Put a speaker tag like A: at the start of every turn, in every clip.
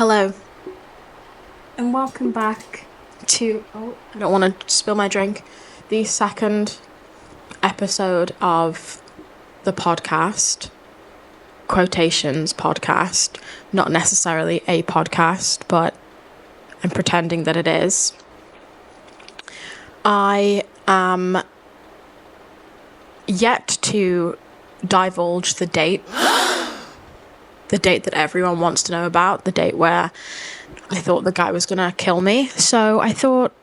A: Hello, and welcome back to, I don't want to spill my drink, the second episode of the podcast, quotations podcast, not necessarily a podcast, but I'm pretending that it is. I am yet to divulge the date. The date that everyone wants to know about, the date where I thought the guy was going to kill me. So I thought,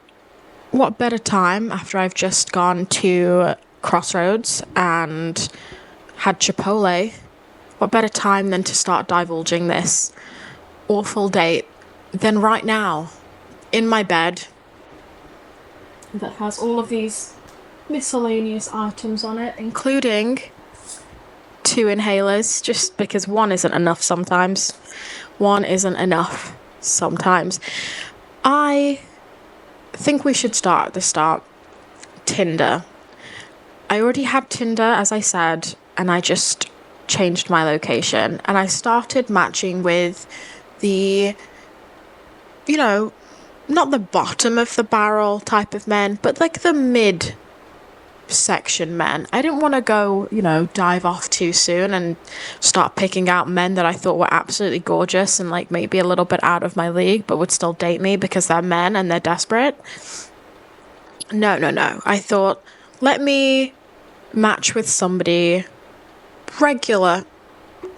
A: what better time after I've just gone to Crossroads and had Chipotle, what better time than to start divulging this awful date than right now in my bed that has all of these miscellaneous items on it, including 2 inhalers, just because one isn't enough sometimes. I think we should start at the start. Tinder. I already had Tinder, as I said, and I just changed my location. And I started matching with the, not the bottom of the barrel type of men, but like the mid section men. I didn't want to go, dive off too soon and start picking out men that I thought were absolutely gorgeous and like maybe a little bit out of my league but would still date me because they're men and they're desperate. No. I thought, let me match with somebody regular,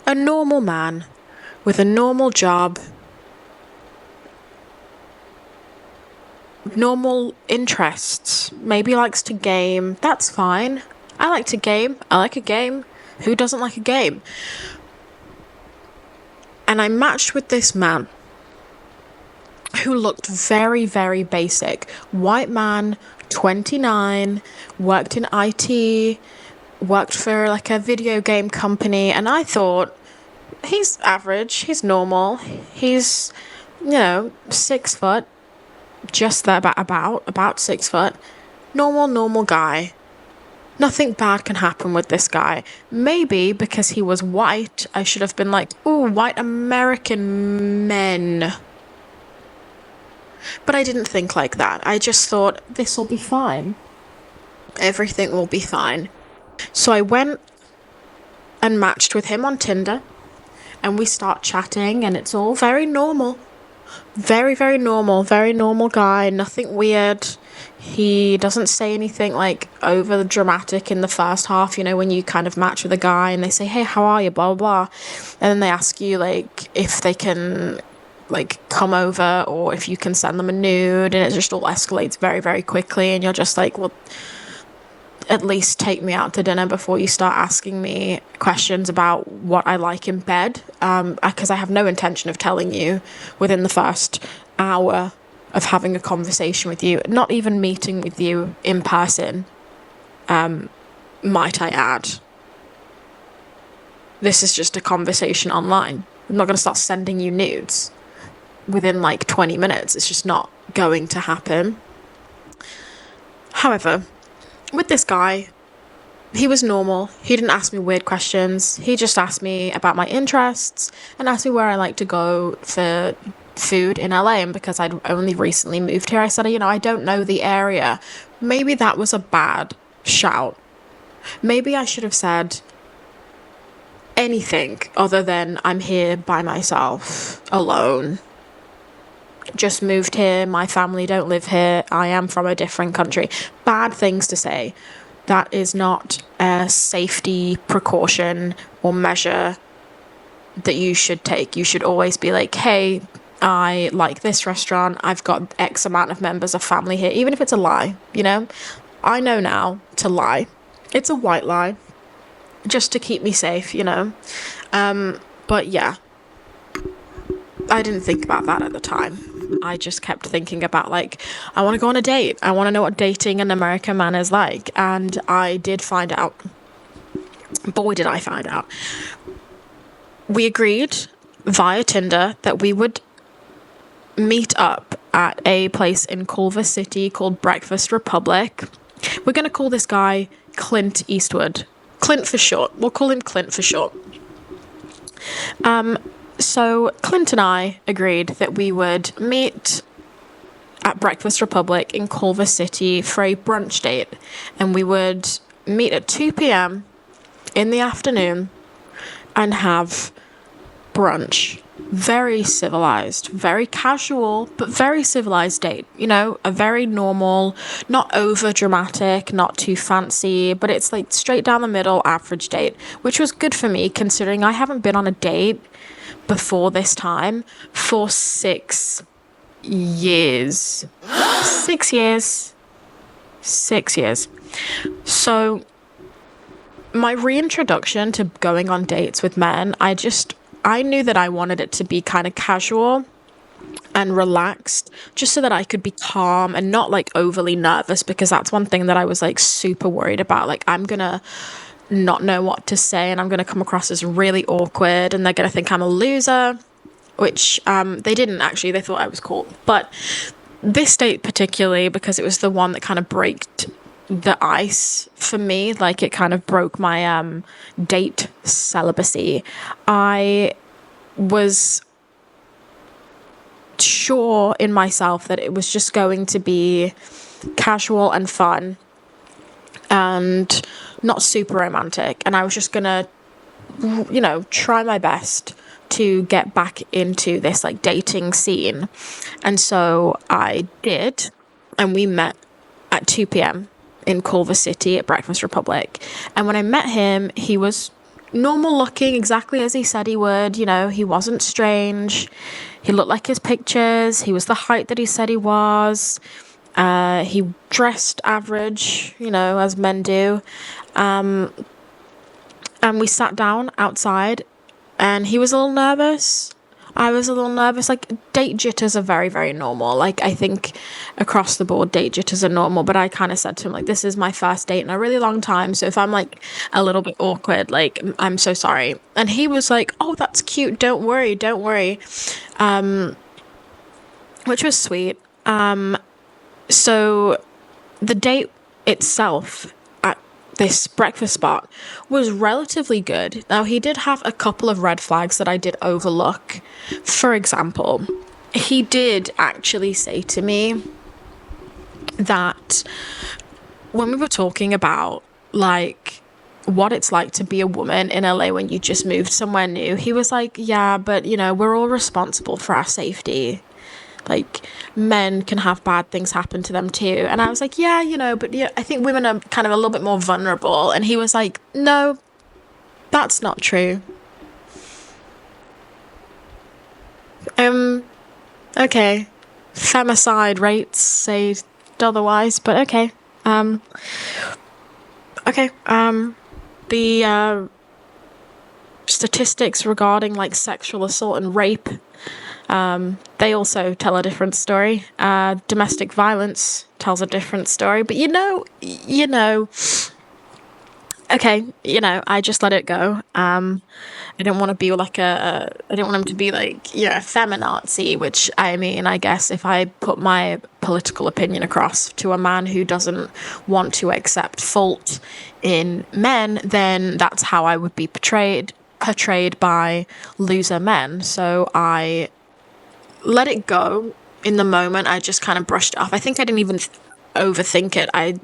A: a normal man with a normal job, normal interests, maybe likes to game. That's fine. I like to game. I like a game. Who doesn't like a game? And I matched with this man who looked very, very basic. White man, 29, worked in IT, worked for like a video game company, and I thought, he's average, he's normal, he's 6 foot, just there, about 6 foot, normal guy. Nothing bad can happen with this guy. Maybe because he was white, I should have been like, ooh, white American men. But I didn't think like that. I just thought, this will be fine. Everything will be fine. So I went and matched with him on Tinder, and we start chatting, and it's all very normal. Very, very normal guy, nothing weird. He doesn't say anything like over the dramatic in the first half, when you kind of match with a guy and they say, hey, how are you, blah, blah, blah. And then they ask you, like, if they can, like, come over or if you can send them a nude, and it just all escalates very, very quickly, and you're just like, well, at least take me out to dinner before you start asking me questions about what I like in bed, because I have no intention of telling you within the first hour of having a conversation with you, not even meeting with you in person, might I add. This is just a conversation online. I'm not going to start sending you nudes within like 20 minutes. It's just not going to happen. However, with this guy, he was normal. He didn't ask me weird questions. He just asked me about my interests and asked me where I like to go for food in LA. And because I'd only recently moved here, I said, I don't know the area. Maybe that was a bad shout. Maybe I should have said anything other than I'm here by myself, alone. Just moved here, my family don't live here, I am from a different country. Bad things to say. That is not a safety precaution or measure that you should take. You should always be like, hey, I like this restaurant, I've got X amount of members of family here, even if it's a lie, I know now to lie. It's a white lie, just to keep me safe, But yeah, I didn't think about that at the time. I just kept thinking about, like, I want to go on a date. I want to know what dating an American man is like. And I did find out. Boy, did I find out. We agreed via Tinder that we would meet up at a place in Culver City called Breakfast Republic. We're going to call this guy Clint Eastwood. Clint for short. We'll call him Clint for short. So Clint and I agreed that we would meet at Breakfast Republic in Culver City for a brunch date, and we would meet at 2 p.m. in the afternoon and have brunch. Very civilized, very casual, but very civilized date. You know, a very normal, not over dramatic, not too fancy, but it's like straight down the middle average date, which was good for me considering I haven't been on a date before this time for 6 years. 6 years. 6 years. So my reintroduction to going on dates with men, I knew that I wanted it to be kind of casual and relaxed, just so that I could be calm and not like overly nervous, because that's one thing that I was like super worried about. Like, I'm gonna not know what to say and I'm gonna come across as really awkward and they're gonna think I'm a loser, which they didn't actually. They thought I was cool. But this date particularly, because it was the one that kind of braked the ice for me, like it kind of broke my date celibacy. I was sure in myself that it was just going to be casual and fun and not super romantic, and I was just gonna, you know, try my best to get back into this like dating scene. And so I did, and we met at 2 p.m. in Culver City at Breakfast Republic. And when I met him, he was normal looking, exactly as he said he would. You know, he wasn't strange. He looked like his pictures. He was the height that he said he was. He dressed average, you know, as men do. And we sat down outside, and he was a little nervous. I was a little nervous. Like, date jitters are very, very normal. Like, I think across the board, date jitters are normal. But I kind of said to him, like, this is my first date in a really long time. So if I'm, like, a little bit awkward, like, I'm so sorry. And he was like, oh, that's cute. Don't worry. Don't worry. Which was sweet. So the date itself at this breakfast spot was relatively good. Now, he did have a couple of red flags that I did overlook. For example, he did actually say to me that when we were talking about, like, what it's like to be a woman in LA when you just moved somewhere new, he was like, yeah, but, you know, we're all responsible for our safety. Like, men can have bad things happen to them too. And I was like, yeah, you know, but yeah, I think women are kind of a little bit more vulnerable. And he was like, no, that's not true. Okay. Femicide rates say otherwise, but okay. Okay. The statistics regarding like sexual assault and rape, they also tell a different story. Domestic violence tells a different story. But you know, okay, you know, I just let it go. I didn't want to be like I didn't want him to be like, you know, a feminazi, which, I mean, I guess if I put my political opinion across to a man who doesn't want to accept fault in men, then that's how I would be portrayed by loser men. So I let it go in the moment. I just kind of brushed it off. I think I didn't even overthink it. I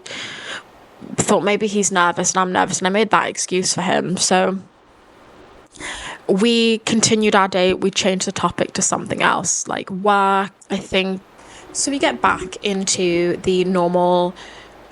A: thought maybe he's nervous and I'm nervous, and I made that excuse for him. So we continued our date. We changed the topic to something else, like work, I think. So we get back into the normal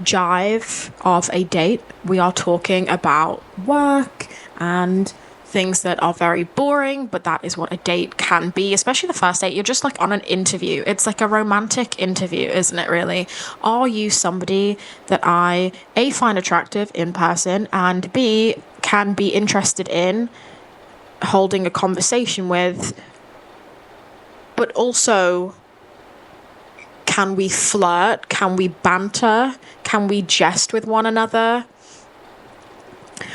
A: jive of a date. We are talking about work and things that are very boring, but that is what a date can be, especially the first date. You're just like on an interview. It's like a romantic interview, isn't it, really? Are you somebody that I, A, find attractive in person, and B, can be interested in holding a conversation with, but also, can we flirt? Can we banter? Can we jest with one another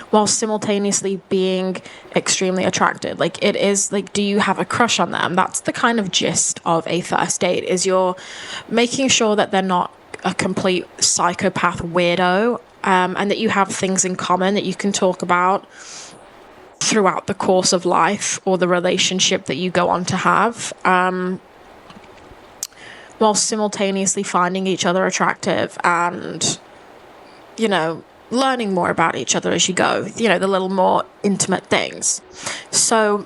A: while simultaneously being extremely attracted? Like, it is like, do you have a crush on them? That's the kind of gist of a first date, is you're making sure that they're not a complete psychopath weirdo, and that you have things in common that you can talk about. throughout the course of life or the relationship that you go on to have, while simultaneously finding each other attractive and, learning more about each other as you go, the little more intimate things. So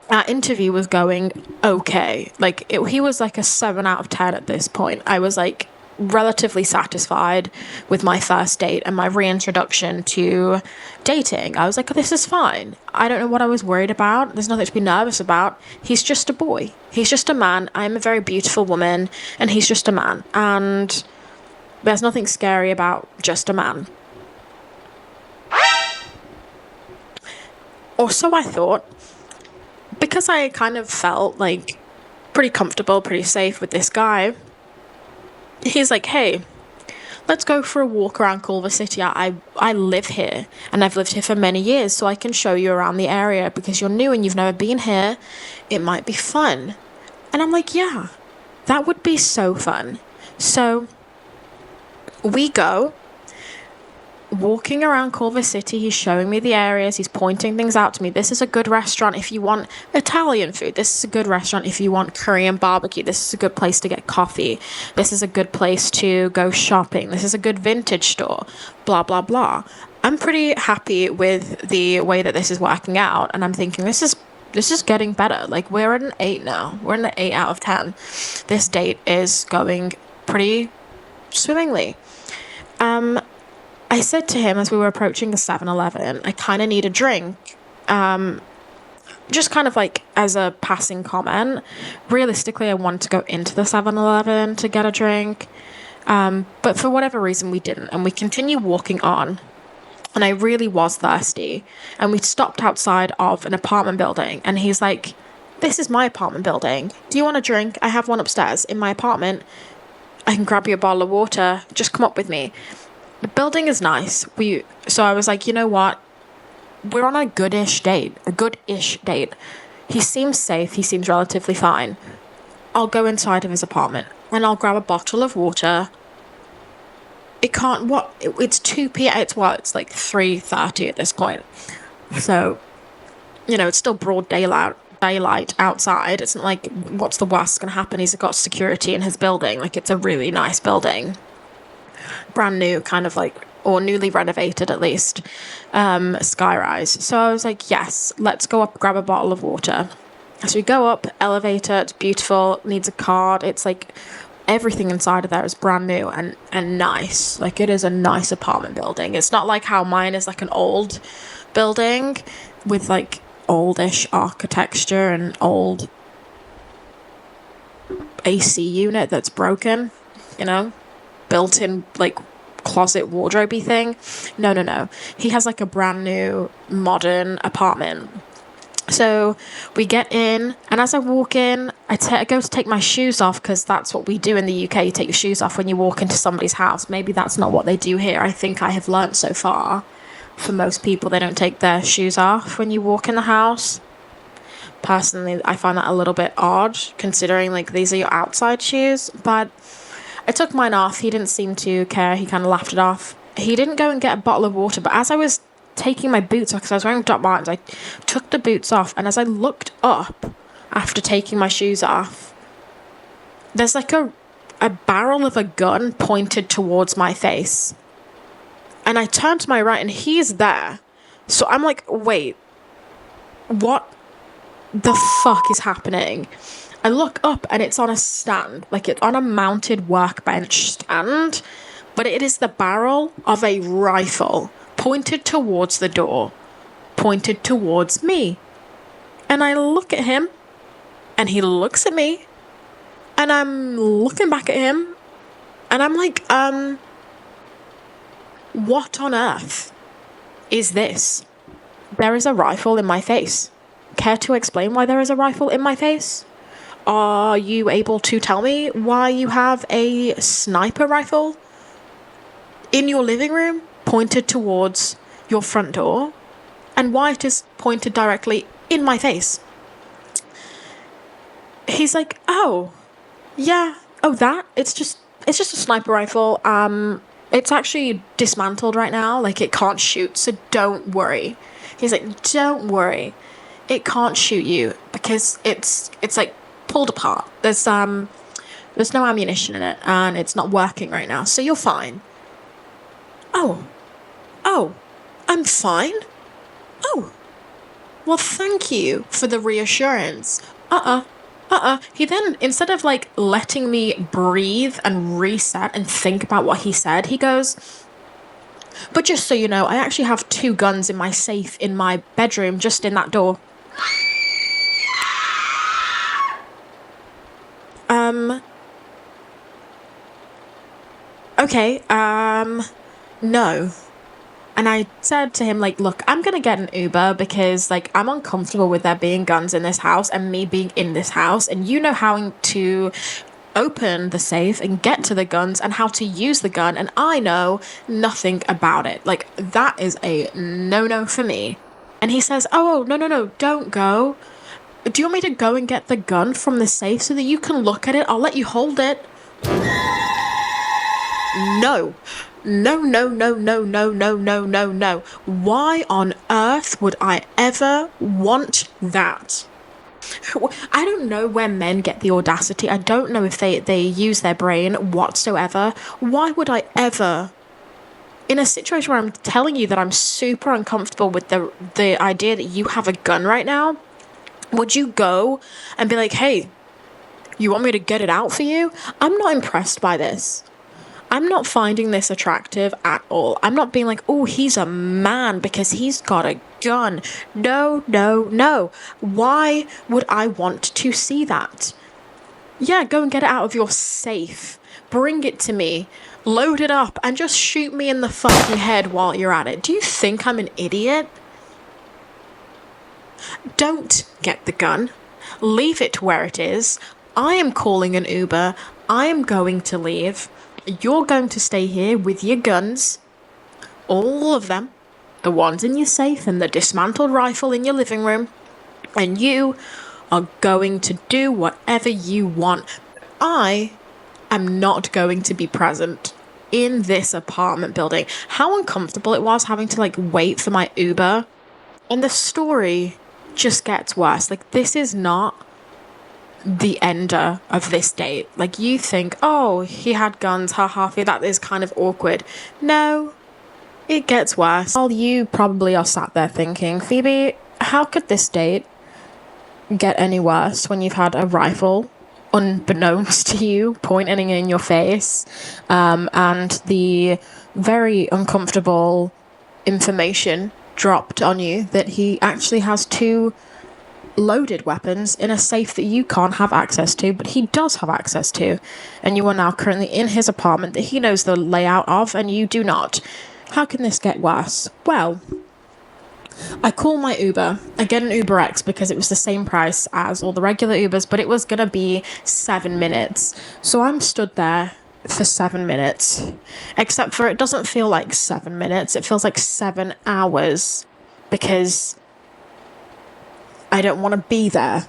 A: our interview was going okay. Like, he was like a 7 out of 10 at this point. I was like relatively satisfied with my first date and my reintroduction to dating. I was like, this is fine. I don't know what I was worried about. There's nothing to be nervous about. He's just a boy. He's just a man. I'm a very beautiful woman, and he's just a man. And there's nothing scary about just a man. Or so I thought. Because I kind of felt like pretty comfortable, pretty safe with this guy, he's like, hey, let's go for a walk around Culver City. I live here, and I've lived here for many years, so I can show you around the area because you're new and you've never been here. It might be fun. And I'm like, yeah, that would be so fun. So we go. Walking around Culver City, he's showing me the areas, he's pointing things out to me. This is a good restaurant if you want Italian food. This is a good restaurant if you want Korean barbecue. This is a good place to get coffee. This is a good place to go shopping. This is a good vintage store. Blah, blah, blah. I'm pretty happy with the way that this is working out, and I'm thinking this is getting better. Like, we're at an 8 now. We're in an 8 out of 10. This date is going pretty swimmingly. I said to him as we were approaching the 7-Eleven, I kind of need a drink. Just kind of like as a passing comment. Realistically, I wanted to go into the 7-Eleven to get a drink. But for whatever reason, we didn't. And we continued walking on. And I really was thirsty. And we stopped outside of an apartment building. And he's like, this is my apartment building. Do you want a drink? I have one upstairs in my apartment. I can grab you a bottle of water. Just come up with me. The building is nice. So I was like, you know what? We're on a goodish date. He seems safe. He seems relatively fine. I'll go inside of his apartment and I'll grab a bottle of water. It's 2 p.m. It's like 3:30 at this point. So, it's still broad daylight outside. It's not like, what's the worst going to happen? He's got security in his building. Like, it's a really nice building. Brand new, kind of like, or newly renovated at least, skyrise. So I was like, yes, let's go up, grab a bottle of water. So we go up, elevator, it's beautiful, needs a card. It's like everything inside of there is brand new and nice. Like, it is a nice apartment building. It's not like how mine is like an old building with like oldish architecture and old AC unit that's broken, built-in like closet wardrobe-y thing. No. He has like a brand new modern apartment. So we get in, and as I walk in, I go to take my shoes off, because that's what we do in the UK. You take your shoes off when you walk into somebody's house. Maybe that's not what they do here. I think I have learnt so far, for most people, they don't take their shoes off when you walk in the house. Personally, I find that a little bit odd, considering like these are your outside shoes, but I took mine off. He didn't seem to care. He kind of laughed it off. He didn't go and get a bottle of water, but as I was taking my boots off, because I was wearing Doc Martens, I took the boots off, and as I looked up after taking my shoes off, there's like a barrel of a gun pointed towards my face. And I turned to my right, and he's there. So I'm like, wait, what the fuck is happening? I look up, and it's on a stand. Like, it's on a mounted workbench stand. But it is the barrel of a rifle pointed towards the door. Pointed towards me. And I look at him. And he looks at me. And I'm looking back at him. And I'm like, what on earth is this? There is a rifle in my face. Care to explain why there is a rifle in my face? Are you able to tell me why you have a sniper rifle in your living room pointed towards your front door, and why it is pointed directly in my face? He's like, oh, yeah, oh, that? It's just a sniper rifle. It's actually dismantled right now. Like, it can't shoot, so don't worry. He's like, don't worry. It can't shoot you because it's like pulled apart. There's no ammunition in it and it's not working right now, so you're fine. Oh. Oh. I'm fine? Oh. Well, thank you for the reassurance. He then, instead of like letting me breathe and reset and think about what he said, he goes, but just so you know, I actually have 2 guns in my safe in my bedroom, just in that door. Okay, no. And I said to him, like, look, I'm going to get an Uber because, like, I'm uncomfortable with there being guns in this house and me being in this house. And you know how to open the safe and get to the guns and how to use the gun. And I know nothing about it. Like, that is a no-no for me. And he says, oh, no, don't go. Do you want me to go and get the gun from the safe so that you can look at it? I'll let you hold it. No. No. Why on earth would I ever want that? I don't know where men get the audacity. I don't know if they use their brain whatsoever. Why would I ever, in a situation where I'm telling you that I'm super uncomfortable with the idea that you have a gun right now, would you go and be like, hey, you want me to get it out for you? I'm not impressed by this. I'm not finding this attractive at all. I'm not being like, oh, he's a man because he's got a gun. No. Why would I want to see that? Yeah, go and get it out of your safe. Bring it to me. Load it up and just shoot me in the fucking head while you're at it. Do you think I'm an idiot? Don't get the gun. Leave it where it is. I am calling an Uber. I am going to leave. You're going to stay here with your guns, all of them, the ones in your safe and the dismantled rifle in your living room, and you are going to do whatever you want. I am not going to be present in this apartment building. How uncomfortable it was having to, like, wait for my Uber. And the story just gets worse. Like, this is not the ender of this date. Like, you think, oh, he had guns, haha, that is kind of awkward. No, it gets worse. While you probably are sat there thinking, Phoebe, how could this date get any worse when you've had a rifle, unbeknownst to you, pointing in your face, and the very uncomfortable information dropped on you that he actually has 2 loaded weapons in a safe that you can't have access to, but he does have access to, and you are now currently in his apartment that he knows the layout of and you do not. How can this get worse? Well, I call my Uber. I get an Uber X because it was the same price as all the regular Ubers, but it was gonna be 7 minutes. So I'm stood there for 7 minutes, except for it doesn't feel like 7 minutes, it feels like 7 hours because I don't want to be there.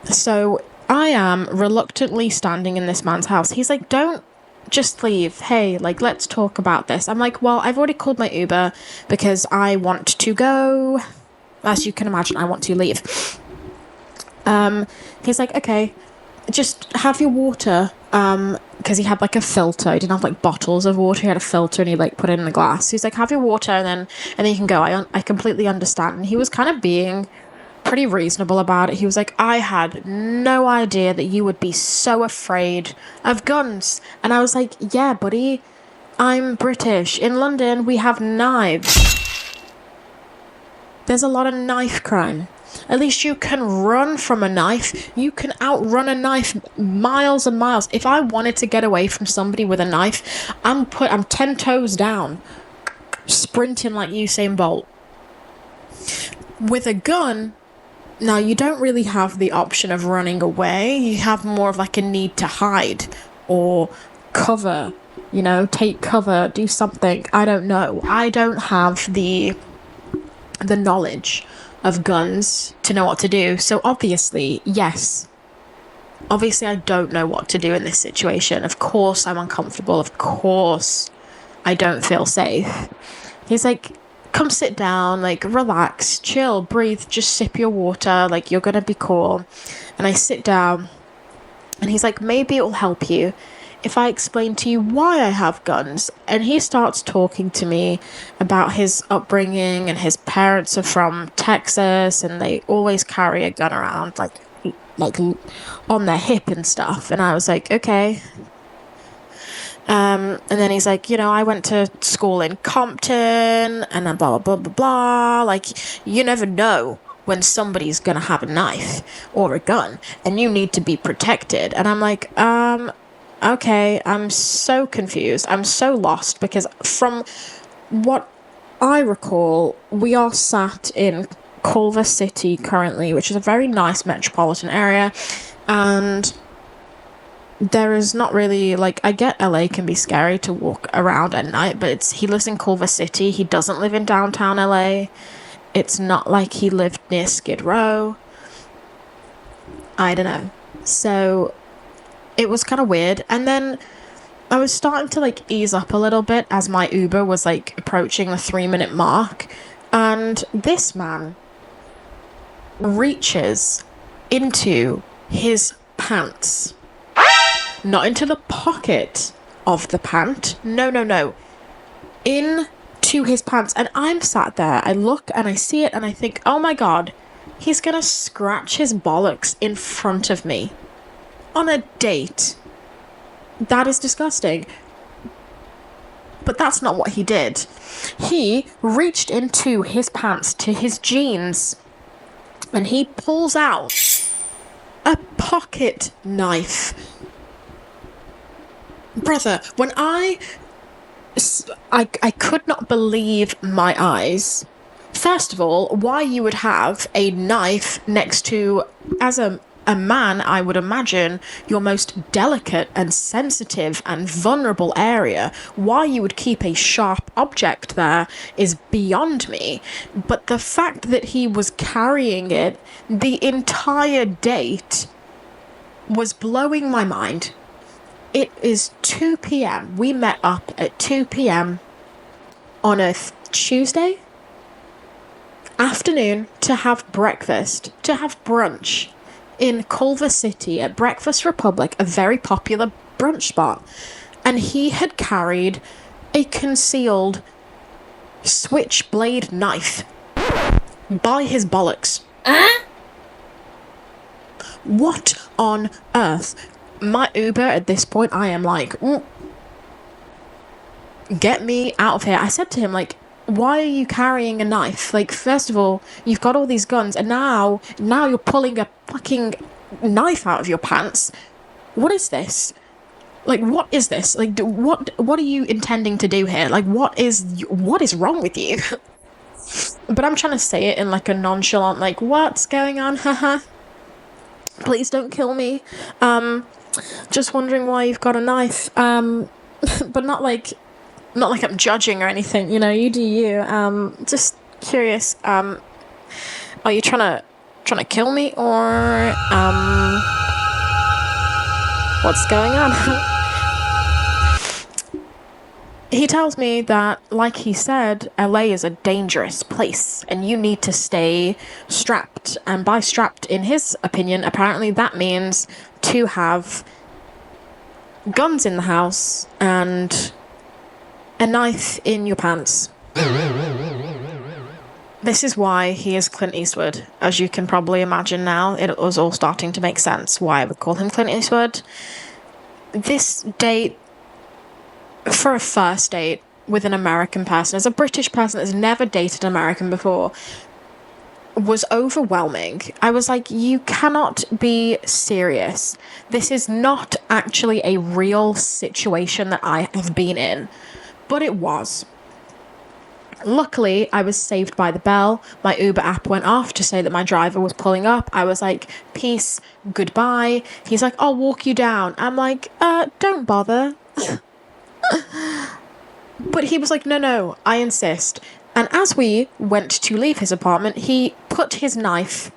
A: So I am reluctantly standing in this man's house. He's like, don't just leave. Hey, like, let's talk about this. I'm like, well, I've already called my Uber because I want to go. As you can imagine, I want to leave. He's like, okay, just have your water. Because he had like a filter. He didn't have like bottles of water. He had a filter and he like put it in a glass. He's like, have your water and then you can go. I completely understand. And he was kind of being pretty reasonable about it. He was like, I had no idea that you would be so afraid of guns. And I was like, yeah, buddy, I'm British. In London, we have knives. There's a lot of knife crime. At least you can run from a knife. You can outrun a knife miles and miles. If I wanted to get away from somebody with a knife, I'm 10 toes down, sprinting like Usain Bolt. With a gun, now, you don't really have the option of running away. You have more of like a need to hide or cover, take cover, do something. I don't know. I don't have the knowledge of guns to know what to do. So obviously, yes. Obviously, I don't know what to do in this situation. Of course, I'm uncomfortable. Of course, I don't feel safe. He's like, come sit down, like, relax, chill, breathe, just sip your water, like, you're gonna be cool. And I sit down, and he's like, maybe it'll help you if I explain to you why I have guns. And he starts talking to me about his upbringing, and his parents are from Texas, and they always carry a gun around, like on their hip and stuff. And I was like, okay. And then he's like, I went to school in Compton, and then blah, blah, blah, blah, blah. Like, you never know when somebody's gonna have a knife or a gun, and you need to be protected. And I'm like, okay, I'm so confused. I'm so lost, because from what I recall, we are sat in Culver City currently, which is a very nice metropolitan area, and there is not really, like, I get LA can be scary to walk around at night, but he lives in Culver City. He doesn't live in downtown LA. It's not like he lived near Skid Row. I don't know. So it was kind of weird. And then I was starting to, like, ease up a little bit as my Uber was, like, approaching the 3-minute mark. And this man reaches into his pants. Not into the pocket of the pant. No. Into his pants. And I'm sat there. I look and I see it and I think, oh my God, he's gonna scratch his bollocks in front of me on a date. That is disgusting. But that's not what he did. He reached into his pants, to his jeans, and he pulls out a pocket knife. Brother, when I could not believe my eyes. First of all, why you would have a knife next to, as a man, I would imagine, your most delicate and sensitive and vulnerable area. Why you would keep a sharp object there is beyond me. But the fact that he was carrying it the entire date was blowing my mind. It is 2 p.m. We met up at 2 p.m. on a Tuesday afternoon to have breakfast, to have brunch in Culver City at Breakfast Republic, a very popular brunch spot. And he had carried a concealed switchblade knife by his bollocks. What on earth? My Uber at this point, I am like, get me out of here. I said to him, like, why are you carrying a knife? Like, first of all, you've got all these guns, and now you're pulling a fucking knife out of your pants. What is this? Like, what is this? Like, what are you intending to do here? Like, what is wrong with you? But I'm trying to say it in, like, a nonchalant, like, what's going on? Haha. Please don't kill me. Just wondering why you've got a knife. But not like I'm judging or anything, you do you. Just curious, are you trying to kill me, or what's going on? He tells me that, like he said, LA is a dangerous place and you need to stay strapped. And by strapped, in his opinion, apparently that means to have guns in the house and a knife in your pants. This is why he is Clint Eastwood. As you can probably imagine now, it was all starting to make sense why I would call him Clint Eastwood. This date, for a first date with an American person, as a British person that's never dated an American before, was overwhelming. I was like, you cannot be serious. This is not actually a real situation that I have been in. But it was. Luckily, I was saved by the bell. My Uber app went off to say that my driver was pulling up. I was like, peace, goodbye. He's like, I'll walk you down. I'm like, don't bother. But he was like, no, I insist. And as we went to leave his apartment, he put his knife,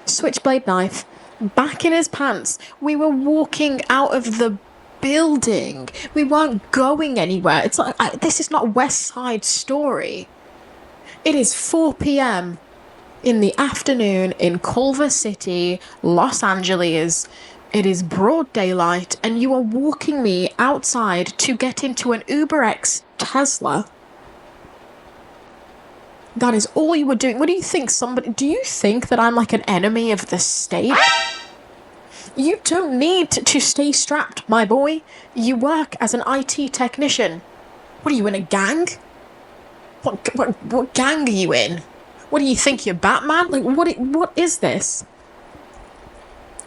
A: switchblade knife, back in his pants. We were walking out of the building. We weren't going anywhere. It's like, this is not West Side Story. It is 4 p.m. in the afternoon in Culver City, Los Angeles. It is broad daylight, and you are walking me outside to get into an UberX Tesla. That is all you were doing. What do you think? Do you think that I'm like an enemy of the state? You don't need to stay strapped, my boy. You work as an IT technician. What are you, in a gang? What gang are you in? What do you think, you're Batman? Like, what is this?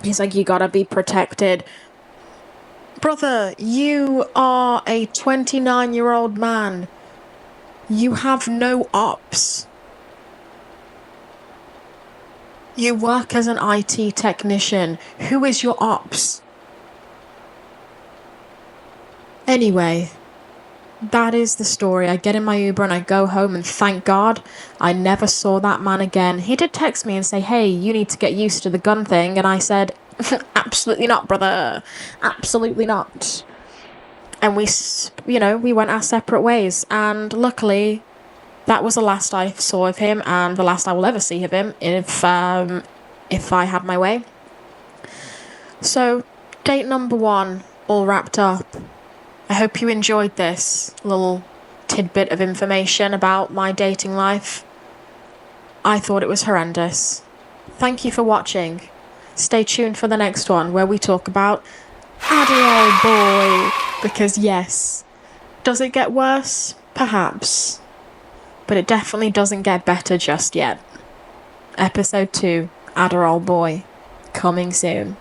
A: He's like, you gotta be protected. Brother, you are a 29-year-old man. You have no ops. You work as an IT technician. Who is your ops? Anyway, that is the story. I get in my Uber and I go home, and thank God I never saw that man again. He did text me and say, hey, you need to get used to the gun thing. And I said, absolutely not, brother. Absolutely not. And we went our separate ways. And luckily, that was the last I saw of him, and the last I will ever see of him if I had my way. So, date number 1, all wrapped up. I hope you enjoyed this little tidbit of information about my dating life. I thought it was horrendous. Thank you for watching. Stay tuned for the next one, where we talk about Adderall Boy. Because yes, does it get worse? Perhaps. But it definitely doesn't get better just yet. Episode 2, Adderall Boy, coming soon.